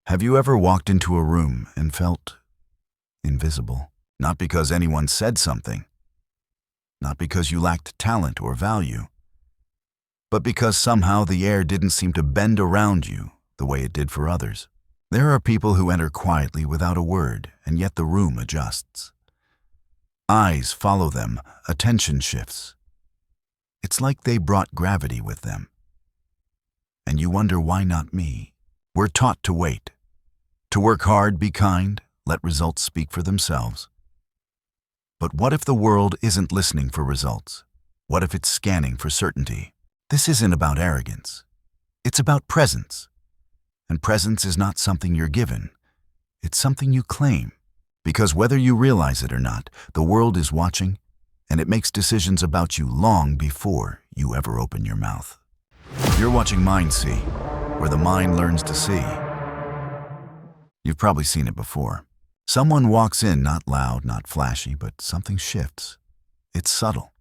Have you ever walked into a room and felt invisible? Not because anyone said something, not because you lacked talent or value, but because somehow the air didn't seem to bend around you the way it did for others. There are people who enter quietly without a word, and yet the room adjusts. Eyes follow them, attention shifts. It's like they brought gravity with them. And you wonder, why not me? We're taught to wait, to work hard, be kind, let results speak for themselves. But what if the world isn't listening for results? What if it's scanning for certainty? This isn't about arrogance. It's about presence. And presence is not something you're given. It's something you claim. Because whether you realize it or not, the world is watching, and it makes decisions about you long before you ever open your mouth. You're watching Mind See, where the mind learns to see. You've probably seen it before. Someone walks in, not loud, not flashy, but something shifts. It's subtle.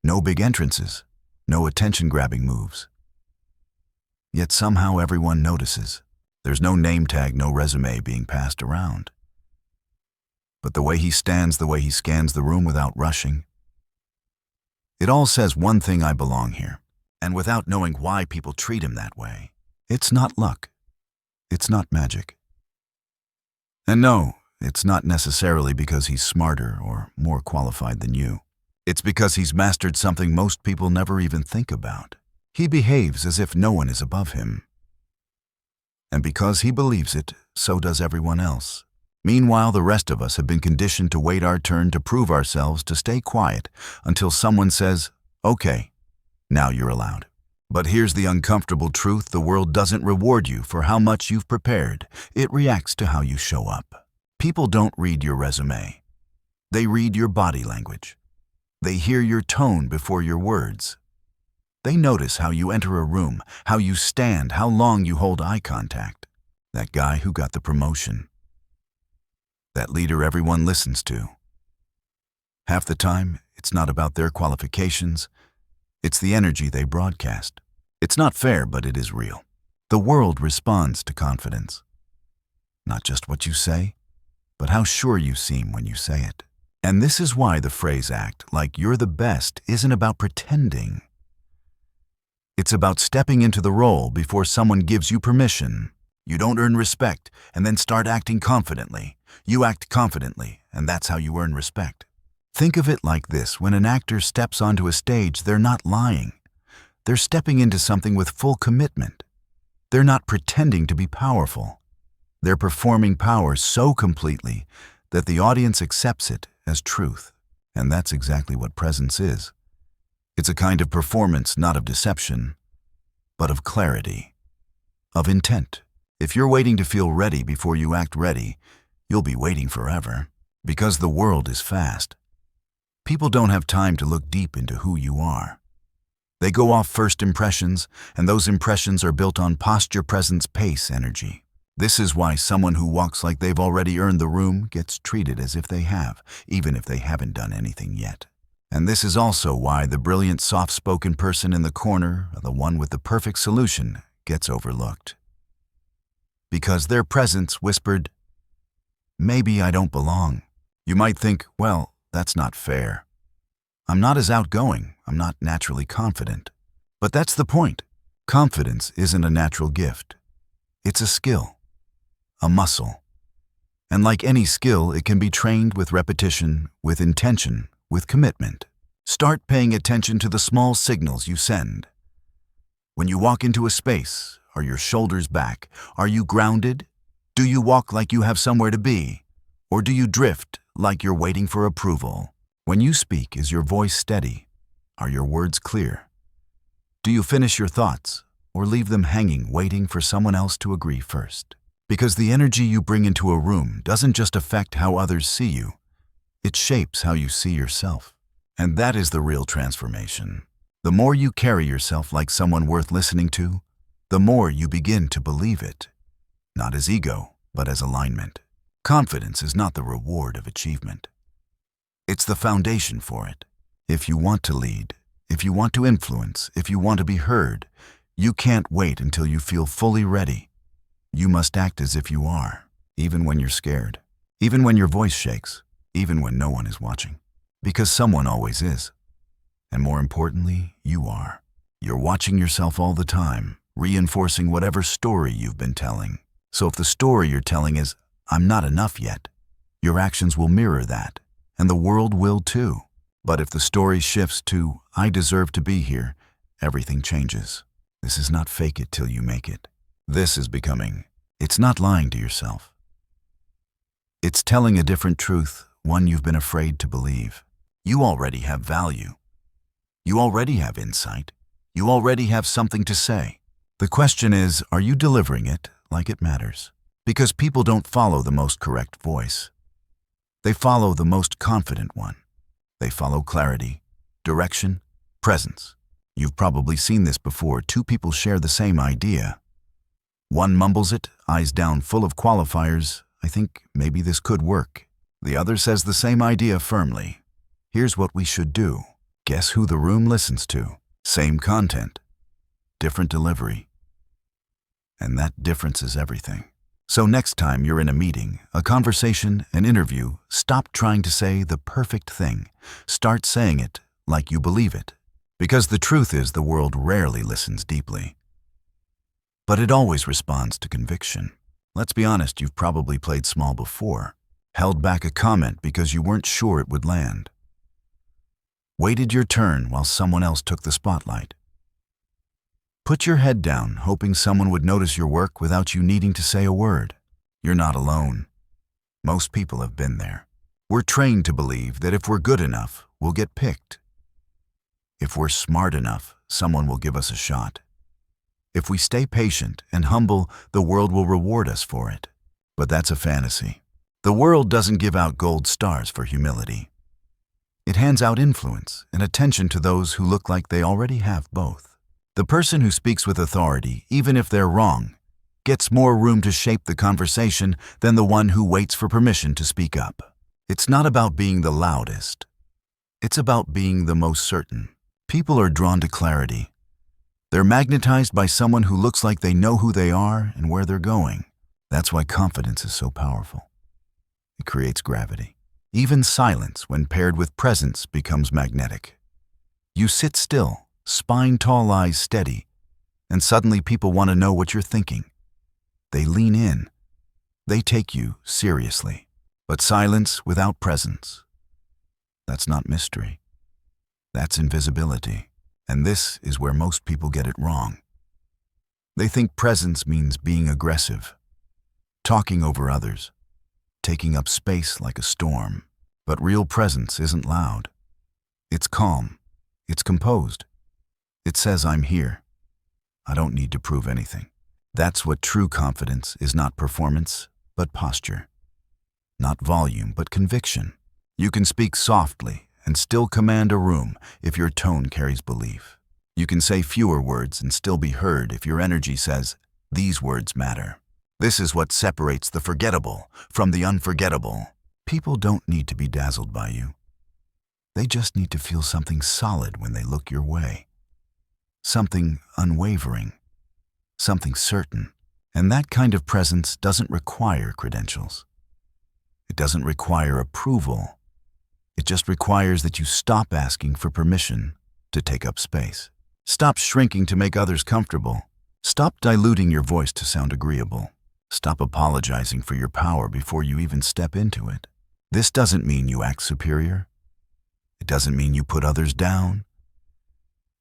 No big entrances, no attention-grabbing moves. Yet somehow everyone notices. There's no name tag, no resume being passed around. But the way he stands, the way he scans the room without rushing, it all says one thing: I belong here. And without knowing why people treat him that way. It's not luck. It's not magic. And no, it's not necessarily because he's smarter or more qualified than you. It's because he's mastered something most people never even think about. He behaves as if no one is above him. And because he believes it, so does everyone else. Meanwhile, the rest of us have been conditioned to wait our turn, to prove ourselves, to stay quiet until someone says, "Okay, now you're allowed." But here's the uncomfortable truth: the world doesn't reward you for how much you've prepared. It reacts to how you show up. People don't read your resume. They read your body language. They hear your tone before your words. They notice how you enter a room, how you stand, how long you hold eye contact. That guy who got the promotion. That leader everyone listens to. Half the time, it's not about their qualifications. It's the energy they broadcast. It's not fair, but it is real. The world responds to confidence. Not just what you say, but how sure you seem when you say it. And this is why the phrase "act like you're the best" isn't about pretending. It's about stepping into the role before someone gives you permission. You don't earn respect and then start acting confidently. You act confidently, and that's how you earn respect. Think of it like this: when an actor steps onto a stage, they're not lying. They're stepping into something with full commitment. They're not pretending to be powerful. They're performing power so completely that the audience accepts it as truth. And that's exactly what presence is. It's a kind of performance, not of deception, but of clarity, of intent. If you're waiting to feel ready before you act ready, you'll be waiting forever. Because the world is fast. People don't have time to look deep into who you are. They go off first impressions, and those impressions are built on posture, presence, pace, energy. This is why someone who walks like they've already earned the room gets treated as if they have, even if they haven't done anything yet. And this is also why the brilliant, soft-spoken person in the corner, or the one with the perfect solution, gets overlooked. Because their presence whispered, "Maybe I don't belong." You might think, well, that's not fair. I'm not as outgoing. I'm not naturally confident. But that's the point. Confidence isn't a natural gift. It's a skill, a muscle. And like any skill, it can be trained with repetition, with intention, with commitment. Start paying attention to the small signals you send. When you walk into a space, are your shoulders back? Are you grounded? Do you walk like you have somewhere to be? Or do you drift like you're waiting for approval? When you speak, is your voice steady? Are your words clear? Do you finish your thoughts or leave them hanging, waiting for someone else to agree first? Because the energy you bring into a room doesn't just affect how others see you, it shapes how you see yourself. And that is the real transformation. The more you carry yourself like someone worth listening to, the more you begin to believe it. Not as ego, but as alignment. Confidence is not the reward of achievement. It's the foundation for it. If you want to lead, if you want to influence, if you want to be heard, you can't wait until you feel fully ready. you must act as if you are, even when you're scared, even when your voice shakes, even when no one is watching. Because someone always is. And more importantly, you are. You're watching yourself all the time, reinforcing whatever story you've been telling. So if the story you're telling is, "I'm not enough yet," your actions will mirror that, and the world will too. But if the story shifts to, "I deserve to be here," everything changes. This is not fake it till you make it. This is becoming. It's not lying to yourself. It's telling a different truth, one you've been afraid to believe. You already have value. You already have insight. You already have something to say. The question is, are you delivering it like it matters? Because people don't follow the most correct voice. They follow the most confident one. They follow clarity, direction, presence. You've probably seen this before. Two people share the same idea. One mumbles it, eyes down, full of qualifiers. "I think maybe this could work." The other says the same idea firmly. "Here's what we should do." Guess who the room listens to? Same content, different delivery. And that difference is everything. So next time you're in a meeting, a conversation, an interview, stop trying to say the perfect thing. Start saying it like you believe it. Because the truth is, the world rarely listens deeply. But it always responds to conviction. Let's be honest, you've probably played small before. Held back a comment because you weren't sure it would land. Waited your turn while someone else took the spotlight. Put your head down, hoping someone would notice your work without you needing to say a word. You're not alone. Most people have been there. We're trained to believe that if we're good enough, we'll get picked. If we're smart enough, someone will give us a shot. If we stay patient and humble, the world will reward us for it. But that's a fantasy. The world doesn't give out gold stars for humility. It hands out influence and attention to those who look like they already have both. The person who speaks with authority, even if they're wrong, gets more room to shape the conversation than the one who waits for permission to speak up. It's not about being the loudest. It's about being the most certain. People are drawn to clarity. They're magnetized by someone who looks like they know who they are and where they're going. That's why confidence is so powerful. It creates gravity. Even silence, when paired with presence, becomes magnetic. You sit still, spine tall, eyes steady, and suddenly people want to know what you're thinking. They lean in. They take you seriously. But silence without presence, that's not mystery. That's invisibility. And this is where most people get it wrong. They think presence means being aggressive, talking over others, taking up space like a storm. But real presence isn't loud. It's calm. It's composed. It says, "I'm here. I don't need to prove anything." That's what true confidence is, not performance, but posture. Not volume, but conviction. You can speak softly and still command a room if your tone carries belief. You can say fewer words and still be heard if your energy says, "These words matter." This is what separates the forgettable from the unforgettable. People don't need to be dazzled by you. They just need to feel something solid when they look your way. Something unwavering. Something certain. And that kind of presence doesn't require credentials. It doesn't require approval. It just requires that you stop asking for permission to take up space. Stop shrinking to make others comfortable. Stop diluting your voice to sound agreeable. Stop apologizing for your power before you even step into it. This doesn't mean you act superior. It doesn't mean you put others down.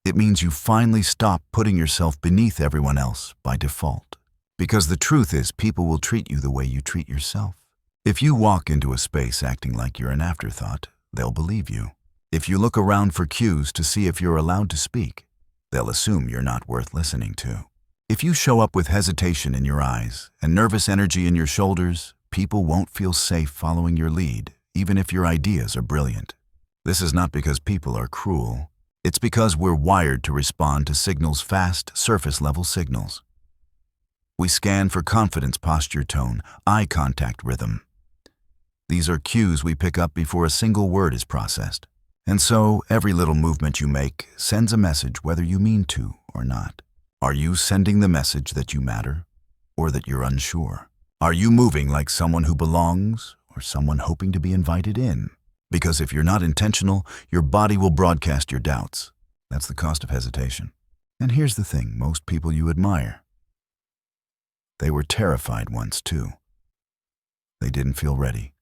It means you finally stop putting yourself beneath everyone else by default. Because the truth is, people will treat you the way you treat yourself. If you walk into a space acting like you're an afterthought, they'll believe you. If you look around for cues to see if you're allowed to speak, they'll assume you're not worth listening to. If you show up with hesitation in your eyes and nervous energy in your shoulders, people won't feel safe following your lead, even if your ideas are brilliant. This is not because people are cruel. It's because we're wired to respond to signals fast, surface-level signals. We scan for confidence, posture, tone, eye contact, rhythm. These are cues we pick up before a single word is processed. And so, every little movement you make sends a message whether you mean to or not. Are you sending the message that you matter? or that you're unsure? Are you moving like someone who belongs or someone hoping to be invited in? Because if you're not intentional, your body will broadcast your doubts. That's the cost of hesitation. And here's the thing, most people you admire, they were terrified once too. They didn't feel ready.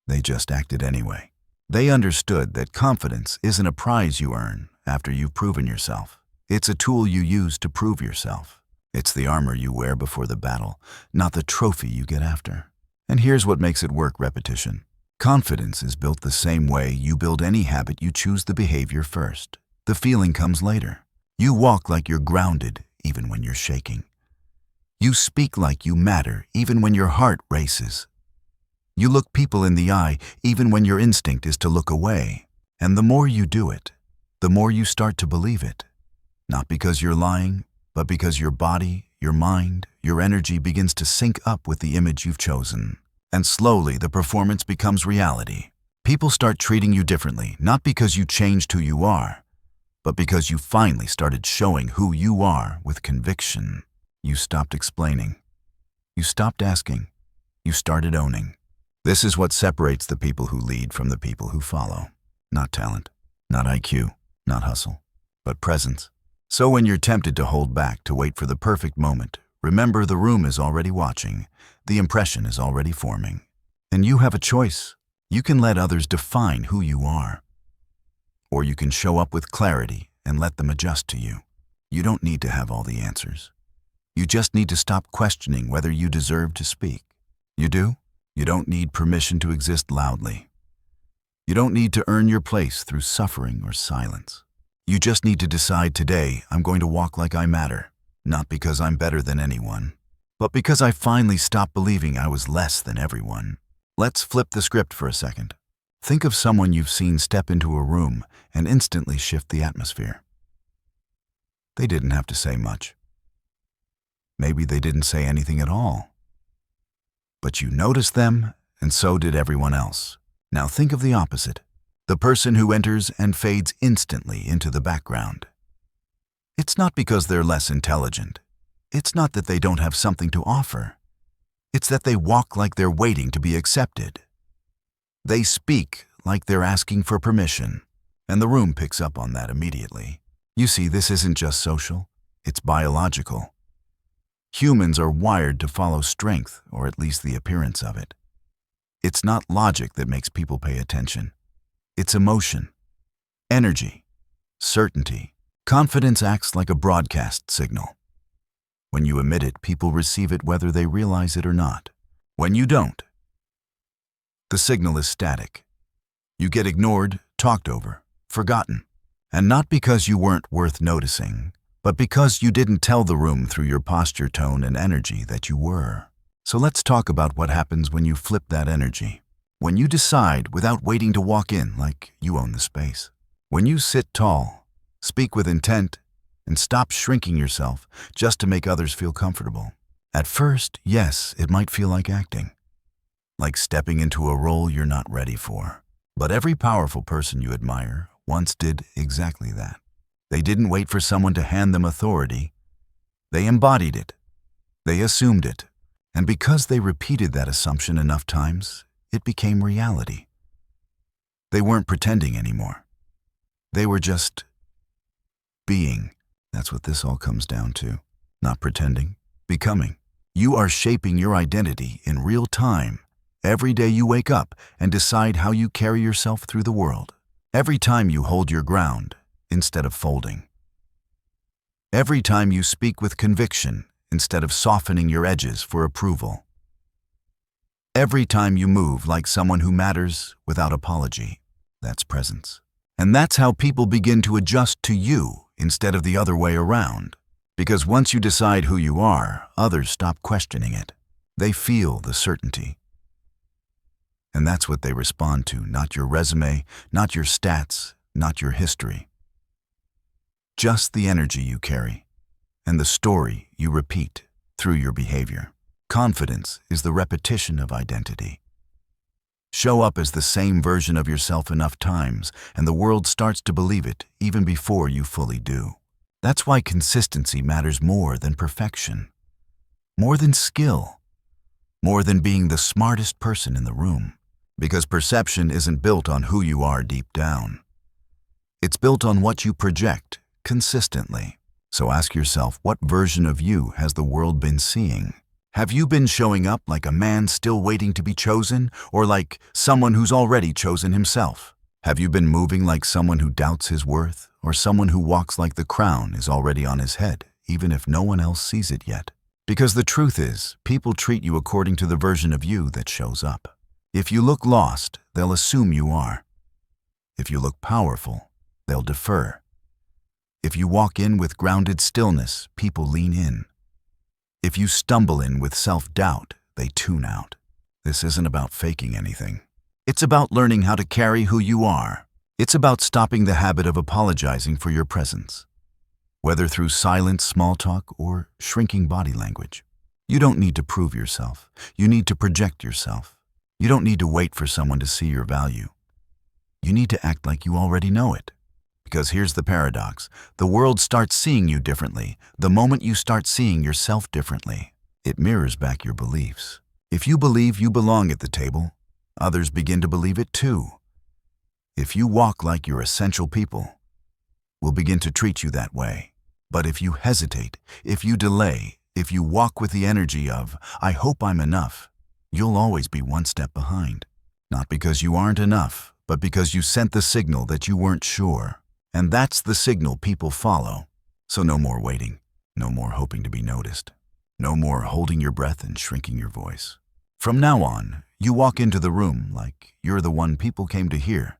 They just acted anyway. They understood that confidence isn't a prize you earn after you've proven yourself. It's a tool you use to prove yourself. It's the armor you wear before the battle, not the trophy you get after. And here's what makes it work: repetition. Confidence is built the same way you build any habit. You choose the behavior first. The feeling comes later. You walk like you're grounded, even when you're shaking. You speak like you matter, even when your heart races. You look people in the eye, even when your instinct is to look away. And the more you do it, the more you start to believe it. Not because you're lying, but because your body, your mind, your energy begins to sync up with the image you've chosen. And slowly, the performance becomes reality. People start treating you differently, not because you changed who you are, but because you finally started showing who you are with conviction. You stopped explaining. You stopped asking. You started owning. This is what separates the people who lead from the people who follow. Not talent, not IQ, not hustle, but presence. So when you're tempted to hold back, to wait for the perfect moment, remember the room is already watching. The impression is already forming. And you have a choice. You can let others define who you are. Or you can show up with clarity and let them adjust to you. You don't need to have all the answers. You just need to stop questioning whether you deserve to speak. You do? You don't need permission to exist loudly. You don't need to earn your place through suffering or silence. You just need to decide today, I'm going to walk like I matter, not because I'm better than anyone, but because I finally stopped believing I was less than everyone. Let's flip the script for a second. Think of someone you've seen step into a room and instantly shift the atmosphere. They didn't have to say much. Maybe they didn't say anything at all. But you noticed them, and so did everyone else. Now think of the opposite. The person who enters and fades instantly into the background. It's not because they're less intelligent. It's not that they don't have something to offer. It's that they walk like they're waiting to be accepted. They speak like they're asking for permission, and the room picks up on that immediately. You see, this isn't just social, it's biological. Humans are wired to follow strength, or at least the appearance of it. It's not logic that makes people pay attention. It's emotion, energy, certainty. Confidence acts like a broadcast signal. When you emit it, people receive it whether they realize it or not. When you don't, the signal is static. You get ignored, talked over, forgotten. And not because you weren't worth noticing, but because you didn't tell the room through your posture, tone, and energy that you were. So let's talk about what happens when you flip that energy. When you decide without waiting to walk in like you own the space. When you sit tall, speak with intent, and stop shrinking yourself just to make others feel comfortable. At first, yes, it might feel like acting. Like stepping into a role you're not ready for. But every powerful person you admire once did exactly that. They didn't wait for someone to hand them authority. They embodied it. They assumed it. And because they repeated that assumption enough times, it became reality. They weren't pretending anymore. They were just being. That's what this all comes down to. Not pretending, becoming. You are shaping your identity in real time. Every day you wake up and decide how you carry yourself through the world. Every time you hold your ground instead of folding. Every time you speak with conviction instead of softening your edges for approval. Every time you move like someone who matters without apology. That's presence. And that's how people begin to adjust to you instead of the other way around. Because once you decide who you are, others stop questioning it. They feel the certainty. And that's what they respond to, not your resume, not your stats, not your history. Just the energy you carry and the story you repeat through your behavior. Confidence is the repetition of identity. Show up as the same version of yourself enough times, and the world starts to believe it even before you fully do. That's why consistency matters more than perfection. more than skill, more than being the smartest person in the room. Because perception isn't built on who you are deep down. It's built on what you project consistently. So ask yourself, what version of you has the world been seeing? Have you been showing up like a man still waiting to be chosen, or like someone who's already chosen himself? Have you been moving like someone who doubts his worth, or someone who walks like the crown is already on his head, even if no one else sees it yet? Because the truth is, people treat you according to the version of you that shows up. If you look lost, they'll assume you are. If you look powerful, they'll defer. If you walk in with grounded stillness, people lean in. If you stumble in with self-doubt, they tune out. This isn't about faking anything. It's about learning how to carry who you are. It's about stopping the habit of apologizing for your presence, whether through silent small talk or shrinking body language. You don't need to prove yourself. You need to project yourself. You don't need to wait for someone to see your value. You need to act like you already know it. Because here's the paradox. The world starts seeing you differently the moment you start seeing yourself differently. It mirrors back your beliefs. If you believe you belong at the table, others begin to believe it too. If you walk like you're essential, people will begin to treat you that way. But if you hesitate, if you delay, if you walk with the energy of, "I hope I'm enough," you'll always be one step behind. Not because you aren't enough, but because you sent the signal that you weren't sure. And that's the signal people follow. So no more waiting, no more hoping to be noticed, no more holding your breath and shrinking your voice. From now on, you walk into the room like you're the one people came to hear.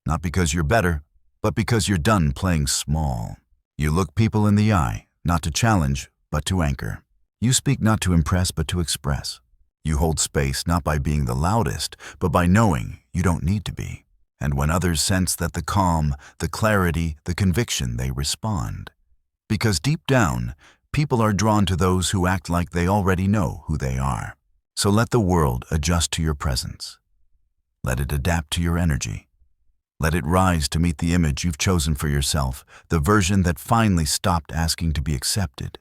Not because you're better, but because you're done playing small. You look people in the eye, not to challenge, but to anchor. You speak not to impress, but to express. You hold space not by being the loudest, but by knowing you don't need to be. And when others sense that, the calm, the clarity, the conviction, they respond. Because deep down, people are drawn to those who act like they already know who they are. So let the world adjust to your presence. Let it adapt to your energy. Let it rise to meet the image you've chosen for yourself, the version that finally stopped asking to be accepted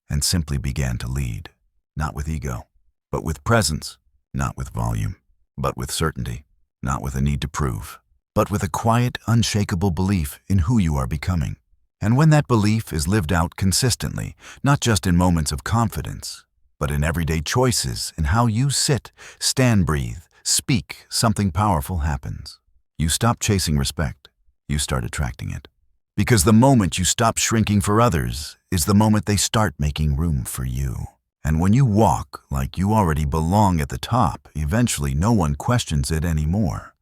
and simply began to lead, not with ego, but with presence, not with volume, but with certainty. Not with a need to prove, but with a quiet, unshakable belief in who you are becoming. And when that belief is lived out consistently, not just in moments of confidence, but in everyday choices, in how you sit, stand, breathe, speak, something powerful happens. You stop chasing respect, you start attracting it. Because the moment you stop shrinking for others is the moment they start making room for you. And when you walk like you already belong at the top, eventually no one questions it anymore.